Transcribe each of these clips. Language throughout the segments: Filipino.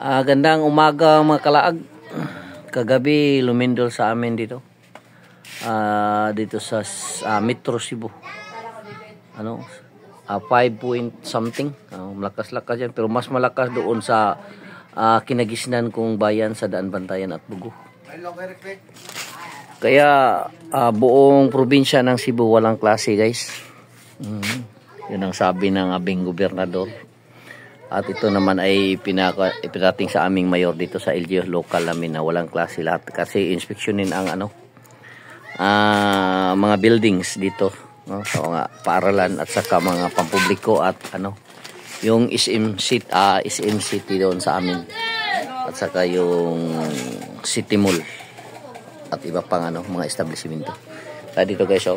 Gandang umaga mga kalaag. Kagabi lumindol sa amin dito. Dito sa Metro Cebu. 5 point something. Malakas-lakas yan. Pero mas malakas doon sa kinagisnan kong bayan sa Daan Bantayan at Bugo. Kaya buong probinsya ng Cebu walang klase, guys. Yun ang sabi ng abing gobernador. At ito naman ay pinating sa aming mayor dito sa LGU local namin na walang klase lahat. Kasi inspeksyonin ang mga buildings dito. Sa mga paaralan at saka mga pampubliko at yung SM City doon sa amin. At saka yung City Mall. At iba pang mga establishmento. Kaya dito guys,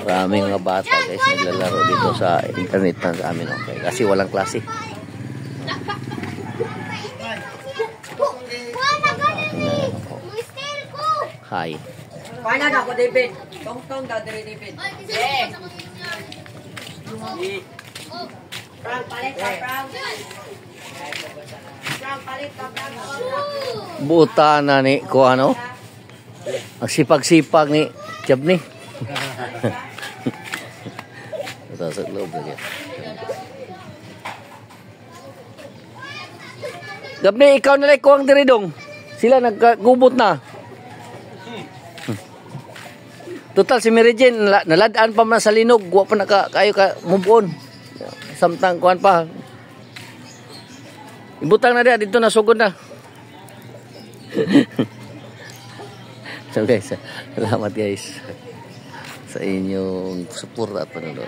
maraming mga bata guys naglalaro dito sa internet na sa amin, okay? Kasi walang klase. Hi. Paano na ako, David? Tong-tong daw, David. Frank, palit ka, Frank. Frank, palit ka, Frank. Buta na ni ko ang sipag-sipag ni Jab ni. Ito sa loob lagi. Jab ni, ikaw na lang kuwang diridong. Sila nagkagubot na. Total si Mary Jane naladaan pa man sa linog, wa pa kayo ka move on. Samtang kuan pa. Ibutang na dia dito na sugod na. So guys, salamat guys sa inyong support at panonood.